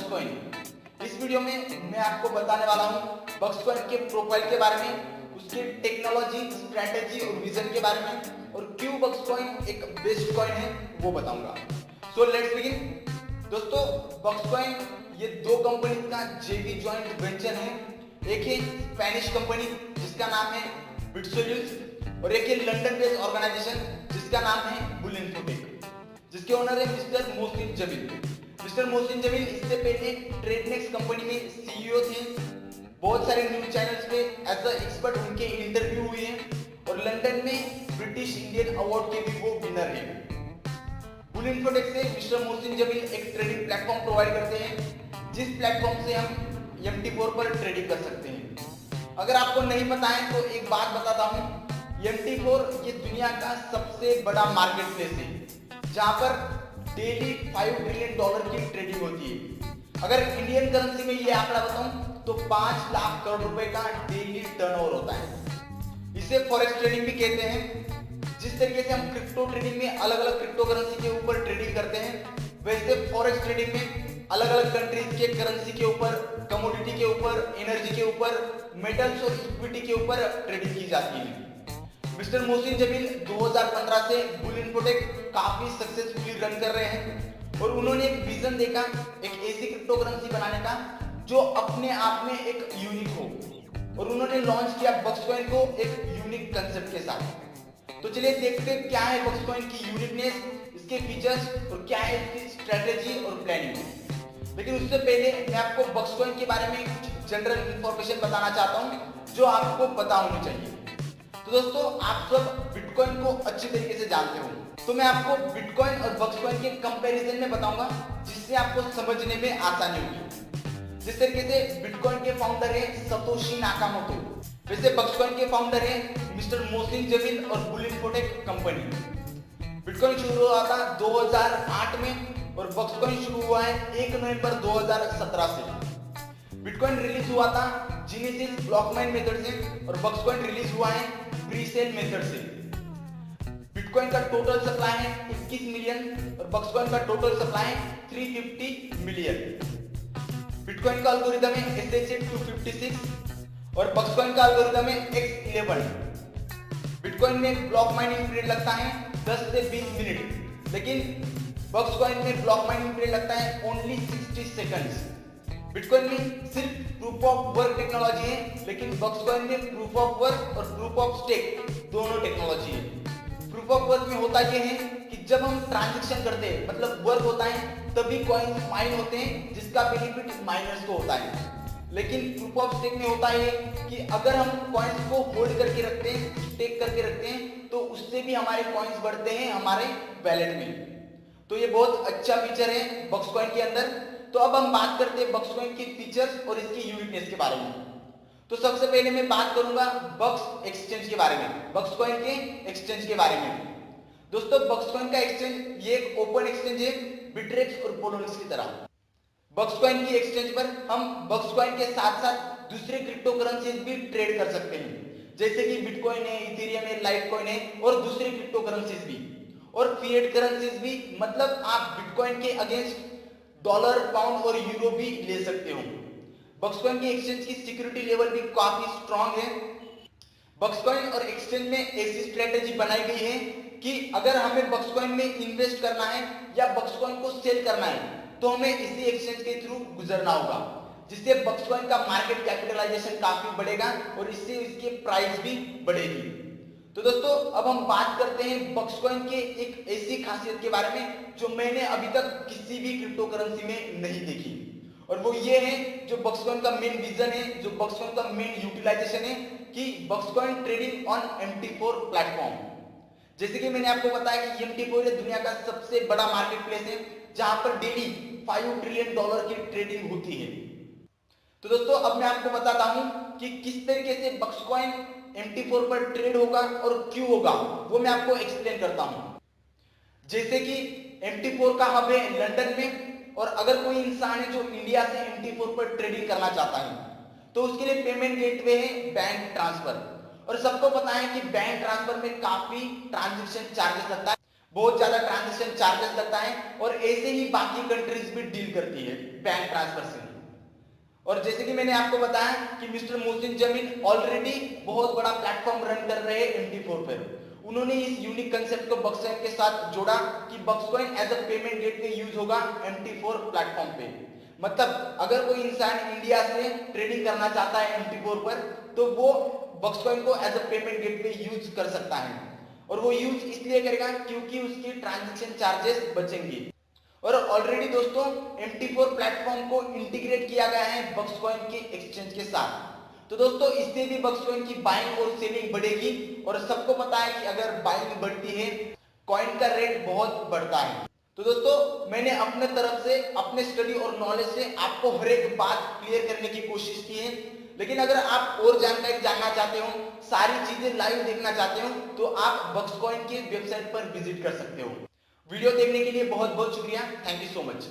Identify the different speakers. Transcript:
Speaker 1: बक्सकॉइन। इस वीडियो में मैं आपको बताने वाला हूँ बक्सकॉइन के प्रोफाइल के बारे में, उसकी टेक्नोलॉजी, स्ट्रैटेजी और विजन के बारे में, और क्यों बक्सकॉइन एक बेस्ट कॉइन है वो बताऊंगा। So let's begin. दोस्तों, बक्सकॉइन ये दो कंपनी का जेवी जॉइंट वेंचर है। एक है स्पेनिश कंपनी जिसका नाम है बिटसोल्यूट और एक है लंदन बेस्ड ऑर्गेनाइजेशन जिसका नाम है बुल इन्फोटेक, जिसके ओनर है मिस्टर मोहसिन जमील। मिस्टर मोहसिन जमील इससे पहले ट्रेडनेक्स कंपनी में सीईओ थे। बहुत सारे न्यूज चैनल्स पे एज अ एक्सपर्ट उनके इंटरव्यू हुए हैं और लंदन में ब्रिटिश इंडियन अवार्ड के भी वो विनर हैं। बुल इन्फोटेक से मिस्टर मोहसिन जमील एक ट्रेडिंग प्लेटफॉर्म प्रोवाइड करते हैं जिस प्लेटफॉर्म से हम MT4 पर ट्रेडिंग कर सकते हैं। अगर आपको नहीं पता है तो एक बात बताता हूँ, MT4 ये दुनिया का सबसे बड़ा मार्केट प्लेस है जहाँ पर डेली $5 ट्रिलियन की ट्रेडिंग होती है। अगर इंडियन करेंसी में ये आंकड़ा बताऊं तो 5 लाख करोड़ रुपए का डेली टर्नओवर होता है। इसे फॉरेक्स ट्रेडिंग भी कहते हैं। जिस तरीके से हम क्रिप्टो ट्रेडिंग में अलग अलग क्रिप्टो करेंसी के ऊपर ट्रेडिंग करते हैं, वैसे फॉरेक्स ट्रेडिंग में अलग अलग कंट्रीज के करेंसी के ऊपर, कमोडिटी के ऊपर, एनर्जी के ऊपर, मेटल्स और इक्विटी के ऊपर ट्रेडिंग की जाती है। मिस्टर मोहसिन जमील 2015 से बुल इन्फोटेक काफी सक्सेसफुली रन कर रहे हैं और उन्होंने एक विजन देखा एक ऐसी क्रिप्टो करेंसी बनाने का जो अपने आप में एक यूनिक हो, और उन्होंने लॉन्च किया बक्सकॉइन को एक यूनिक कंसेप्ट के साथ। तो चलिए देखते हैं क्या है बक्सकॉइन की यूनिकनेस, इसके फीचर्स और क्या है इसकी स्ट्रेटेजी और प्लानिंग। लेकिन उससे पहले मैं आपको बक्सकॉइन के बारे में कुछ जनरल इंफॉर्मेशन बताना चाहता हूँ जो आपको पता होनी चाहिए। तो दोस्तों, आप सब बिटकॉइन को अच्छी तरीके से जानते हो, तो मैं आपको बिटकॉइन और बक्सकॉइन के कंपैरिजन में बताऊंगा जिससे आपको समझने में आसानी होगी। जिस तरीके से बिटकॉइन के फाउंडर है सतोशी नाकामोटो, वैसे बक्सकॉइन के फाउंडर है मिस्टर मोहसिन जमील और बुल इन्फोटेक कंपनी। बिटकॉइन शुरू हुआ था 2008 में और बक्सकॉइन शुरू हुआ है 1 नवंबर 2017 से। बिटकॉइन रिलीज हुआ था जीनेसिस ब्लॉकमाइन मेथड से और बक्सकॉइन रिलीज हुआ है प्रीसेल मेथड से। बिटकॉइन का टोटल सप्लाई है 21 मिलियन और बक्सकॉइन का टोटल सप्लाई है 350 मिलियन। बिटकॉइन का एल्गोरिथम है SHA-256 और बक्सकॉइन का एल्गोरिथम है X11। बिटकॉइन में ब्लॉक माइनिंग पीरियड लगता है 10 से 20 मिनट, लेकिन बक्सकॉइन में ब्लॉक माइनिंग पीरियड लगता है ओनली 60 सेकंड्स। बिटकॉइन में सिर्फ प्रूफ ऑफ वर्क टेक्नोलॉजी है, लेकिन बक्सकॉइन में प्रूफ ऑफ वर्क और प्रूफ ऑफ स्टेक दोनों टेक्नोलॉजी है। प्रूफ ऑफ वर्क में होता यह है कि जब हम ट्रांजैक्शन करते हैं, मतलब वर्क होता है, तभी कॉइन्स माइन होते हैं जिसका बेनिफिट माइनर्स को होता है। लेकिन प्रूफ ऑफ स्टेक में होता है कि अगर हम कॉइन्स को होल्ड करके रखते हैं, स्टेक करके रखते हैं, तो उससे भी हमारे कॉइन्स बढ़ते हैं हमारे वैलेट में। तो ये बहुत अच्छा फीचर है बक्सकॉइन के अंदर। तो अब हम बात करते हैं बक्सकॉइन के फीचर्स और इसकी यूनिकनेस के बारे में। तो सबसे पहले मैं बात करूंगा बक्स एक्सचेंज के बारे में, बक्सकॉइन के एक्सचेंज के बारे में। दोस्तों, बक्सकॉइन का एक्सचेंज ये एक ओपन एक्सचेंज है बिटरेक्स और पोलोनिक्स की तरह। बक्सकॉइन की एक्सचेंज पर हम बक्सकॉइन के साथ साथ दूसरे क्रिप्टो करेंसीज भी ट्रेड कर सकते हैं, जैसे कि बिटकॉइन है, इथेरियम है, लाइटकॉइन है और दूसरे क्रिप्टो करेंसीज भी, और फिएट करेंसीज भी। मतलब आप बिटकॉइन के अगेंस्ट डॉलर, पाउंड और यूरो भी ले सकते हो। बक्सकॉइन की एक्सचेंज की सिक्योरिटी लेवल भी काफी स्ट्रांग है। बक्सकॉइन और एक्सचेंज में ऐसी स्ट्रेटेजी बनाई गई है कि अगर हमें बक्सकॉइन में इन्वेस्ट करना है या बक्सकॉइन को सेल करना है तो हमें इसी एक्सचेंज के थ्रू गुजरना होगा, जिससे बक्सकॉइन का मार्केट कैपिटलाइजेशन काफी बढ़ेगा और इससे इसकी प्राइस भी बढ़ेगी। तो दोस्तों, अब हम बात करते हैं बक्सकॉइन के एक ऐसी खासियत के बारे में जो मैंने अभी तक किसी भी क्रिप्टो करेंसी में नहीं देखी, और वो ये है जो बक्सकॉइन का मेन विजन है, जो बक्सकॉइन का मेन यूटिलाइजेशन है कि बक्सकॉइन ट्रेडिंग ऑन MT4 प्लेटफॉर्म। जैसे कि मैंने आपको बताया कि MT4 दुनिया का सबसे बड़ा मार्केट प्लेस है जहां पर डेली $5 ट्रिलियन की ट्रेडिंग होती है। तो दोस्तों, अब मैं आपको बताता हूं कि किस तरीके से बक्सकॉइन MT4 पर ट्रेड होगा और क्यों होगा, वो मैं आपको एक्सप्लेन करता हूं। जैसे कि MT4 का हब है लंदन में, और अगर कोई इंसान है जो इंडिया से MT4 पर ट्रेडिंग करना चाहता है तो उसके लिए पेमेंट गेटवे है बैंक ट्रांसफर। और सबको पता है कि बैंक ट्रांसफर में काफी ट्रांजैक्शन चार्जेस लगता है। बहुत ज्यादा ट्रांजैक्शन चार्जेस लगता है और ऐसे ही बाकी कंट्रीज भी डील करती है बैंक ट्रांसफर से। और जैसे कि मैंने आपको बताया कि मिस्टर मोहसिन जमील ऑलरेडी बहुत बड़ा प्लेटफॉर्म रन कर रहे हैं MT4 पर। उन्होंने इस यूनिक कंसेप्ट को बक्सकॉइन के साथ जोड़ा कि बक्सकॉइन as a payment gateway use होगा MT4 प्लेटफॉर्म पे। मतलब अगर कोई इंसान इंडिया से ट्रेडिंग करना चाहता है MT4 पर तो वो बक्सकॉइन को as a payment gateway use कर सकता है। और वो यूज इसलिए करेगा क्योंकि उसकी ट्रांजैक्शन चार्जेस बचेंगे। और ऑलरेडी दोस्तों MT4 प्लेटफॉर्म को इंटीग्रेट किया गया है बक्सकॉइन के एक्सचेंज के साथ। तो दोस्तों इससे भी बक्सकॉइन की बाइंग और सेलिंग बढ़ेगी। और सबको पता है कि अगर बाइंग बढ़ती है कॉइन का रेट बहुत बढ़ता है। तो दोस्तों मैंने अपने तरफ से अपने स्टडी और नॉलेज से आपको हर एक बात क्लियर करने की कोशिश की है। लेकिन अगर आप और जानकारी जानना चाहते हो, सारी चीजें लाइव देखना चाहते हो तो आप बक्सकॉइन की वेबसाइट पर विजिट कर सकते हो। वीडियो देखने के लिए बहुत बहुत शुक्रिया। Thank you so much.